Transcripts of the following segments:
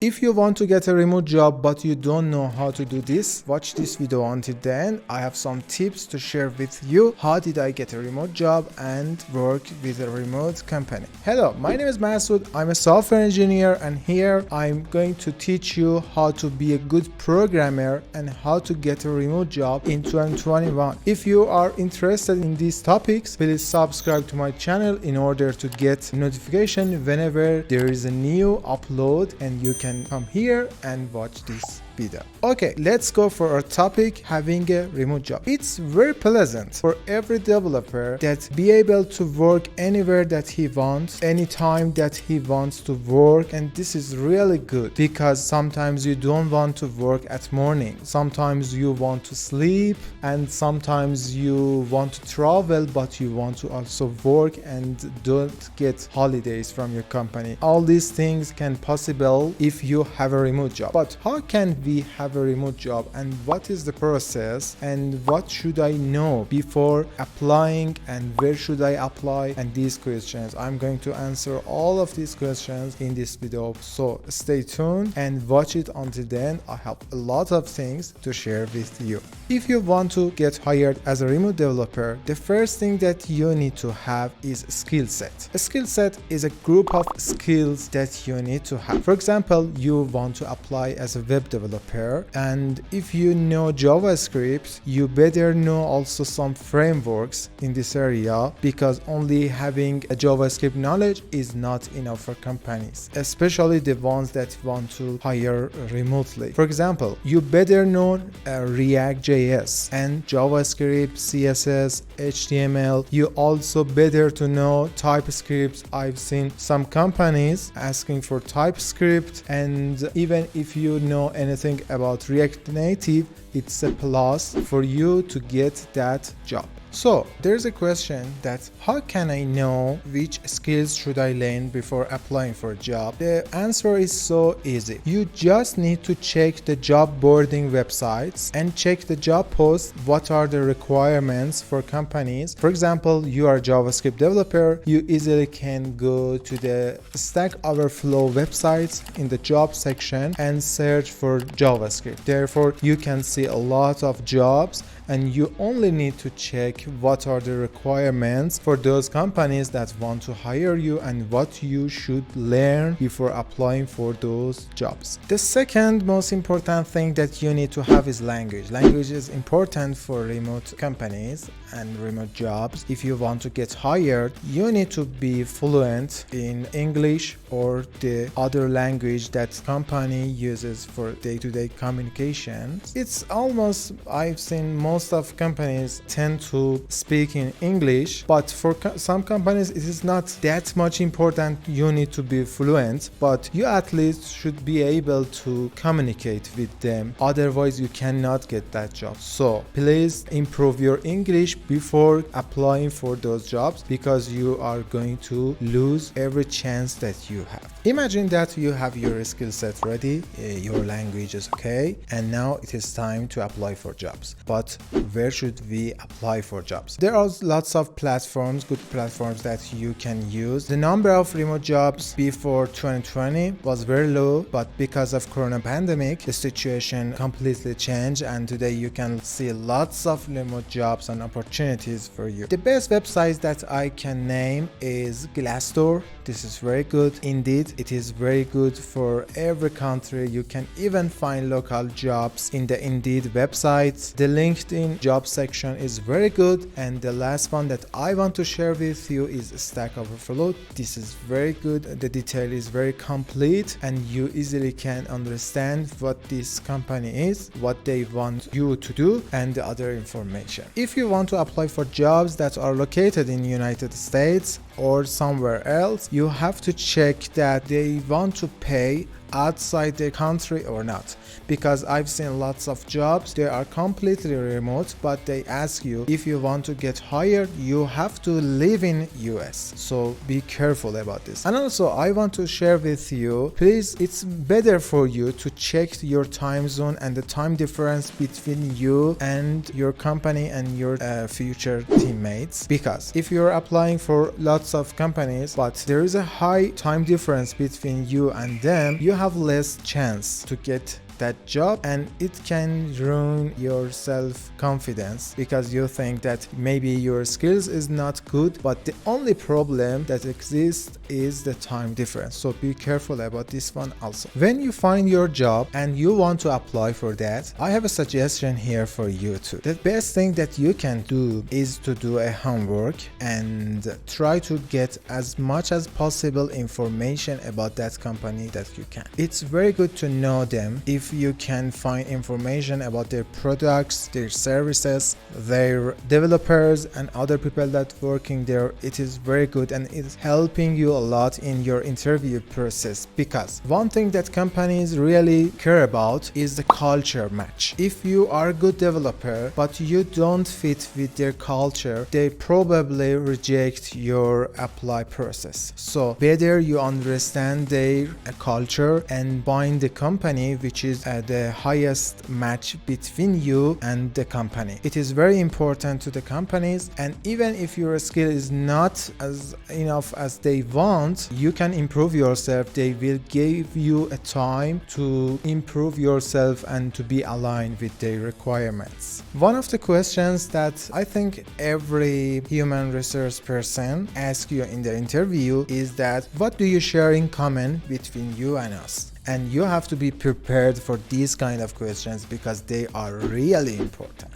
If you want to get a remote job but you don't know how to do this, watch this video until then. I have some tips to share with you. How did I get a remote job and work with a remote company? Hello, my name is Masoud. I'm a software engineer and here I'm going to teach you how to be a good programmer and how to get a remote job in 2021. If you are interested in these topics, please subscribe to my channel in order to get notification whenever there is a new upload, and you can come here and watch this video. Okay, let's go for our topic, having a remote job. It's very pleasant for every developer that be able to work anywhere that he wants, anytime that he wants to work, and this is really good because sometimes you don't want to work at morning, sometimes you want to sleep, and sometimes you want to travel but you want to also work and don't get holidays from your company. All these things can possible if you have a remote job. But how can we have a remote job, and what is the process, and what should I know before applying, and where should I apply, and these questions? I'm going to answer all of these questions in this video, so stay tuned and watch it until then. I have a lot of things to share with you. If you want to get hired as a remote developer, the first thing that you need to have is a skill set. A skill set is a group of skills that you need to have. For example, you want to apply as a web developer, and if you know JavaScript, you better know also some frameworks in this area, because only having a JavaScript knowledge is not enough for companies, especially the ones that want to hire remotely. For example, you better know React.js and JavaScript, CSS, HTML. You also better to know TypeScript. I've seen some companies asking for TypeScript, and even if you know anything about React Native, it's a plus for you to get that job. So there's a question that how can I know which skills should I learn before applying for a job? The answer is so easy. You just need to check the job boarding websites and check the job posts. What are the requirements for companies? For example, you are a JavaScript developer, you easily can go to the Stack Overflow websites in the job section and search for JavaScript. Therefore, you can see a lot of jobs, and you only need to check what are the requirements for those companies that want to hire you and what you should learn before applying for those jobs. The second most important thing that you need to have is language. Language is important for remote companies and remote jobs. If you want to get hired, you need to be fluent in English or the other language that company uses for day-to-day communication. It's almost, I've seen most of companies tend to speak in English, but for some companies it is not that much important. You need to be fluent, but you at least should be able to communicate with them, otherwise you cannot get that job. So please improve your English before applying for those jobs, because you are going to lose every chance that you have. Imagine that you have your skill set ready, your language is okay, and now it is time to apply for jobs. But where should we apply for jobs? There are lots of platforms, good platforms that you can use. The number of remote jobs before 2020 was very low, but because of Corona pandemic, the situation completely changed, and today you can see lots of remote jobs and opportunities for you. The best websites that I can name is Glassdoor. This is very good. Indeed, it is very good for every country. You can even find local jobs in the Indeed websites. The LinkedIn job section is very good, and the last one that I want to share with you is Stack Overflow. This is very good. The detail is very complete, and you easily can understand what this company is, what they want you to do, and the other information. If you want to apply for jobs that are located in the United States or somewhere else, you have to check that they want to pay outside the country or not, because I've seen lots of jobs, they are completely remote, but they ask you if you want to get hired, you have to live in US. So be careful about this. And also I want to share with you, please, it's better for you to check your time zone and the time difference between you and your company and your future teammates, because if you're applying for lots of companies but there is a high time difference between you and them, you have less chance to get that job, and it can ruin your self-confidence because you think that maybe your skills is not good, but the only problem that exists is the time difference. So be careful about this one also. When you find your job and you want to apply for that, I have a suggestion here for you too. The best thing that you can do is to do a homework and try to get as much as possible information about that company that you can. It's very good to know them. If you can find information about their products, their services, their developers and other people that working there, it is very good and it's helping you a lot in your interview process, because one thing that companies really care about is the culture match. If you are a good developer but you don't fit with their culture, they probably reject your apply process. So better you understand their culture and find the company which is the highest match between you and the company. It is very important to the companies, and even if your skill is not as enough as they want, you can improve yourself. They will give you a time to improve yourself and to be aligned with their requirements. One of the questions that I think every human resource person asks you in the interview is that what do you share in common between you and us? And you have to be prepared for these kind of questions because they are really important.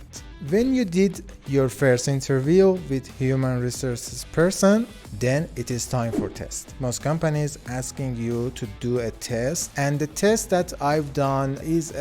When you did your first interview with human resources person, then it is time for test. Most companies asking you to do a test, and the test that I've done is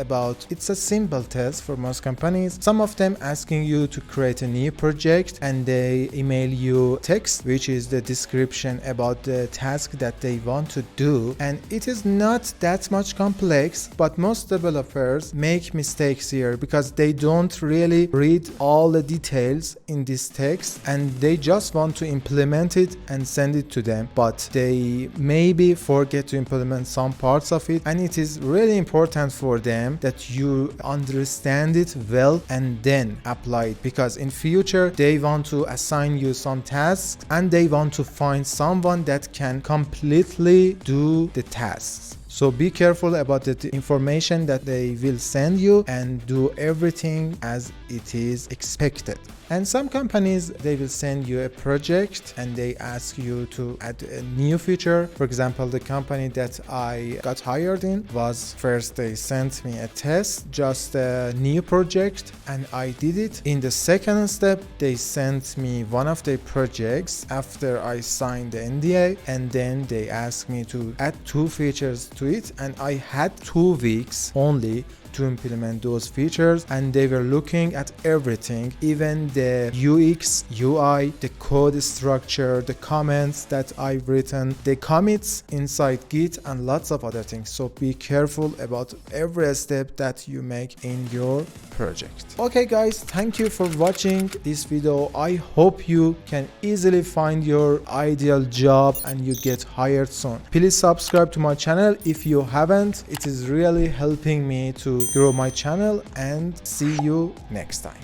it's a simple test for most companies. Some of them asking you to create a new project and they email you text which is the description about the task that they want to do, and it is not that much complex, but most developers make mistakes here because they don't really read all the details in this text and they just want to implement it and send it to them, but they maybe forget to implement some parts of it, and it is really important for them that you understand it well and then apply it, because in future they want to assign you some tasks and they want to find someone that can completely do the tasks. So be careful about the information that they will send you and do everything as it is expected. And some companies, they will send you a project and they ask you to add a new feature. For example, the company that I got hired in was first they sent me a test, just a new project, and I did it. In the second step, they sent me one of their projects after I signed the NDA, and then they asked me to add 2 features to it, and I had 2 weeks only to implement those features, and they were looking at everything, even the UX, UI, the code structure, the comments that I've written, the commits inside Git, and lots of other things. So be careful about every step that you make in your project. Okay guys, thank you for watching this video. I hope you can easily find your ideal job and you get hired soon. Please subscribe to my channel if you haven't. It is really helping me to grow my channel, and see you next time.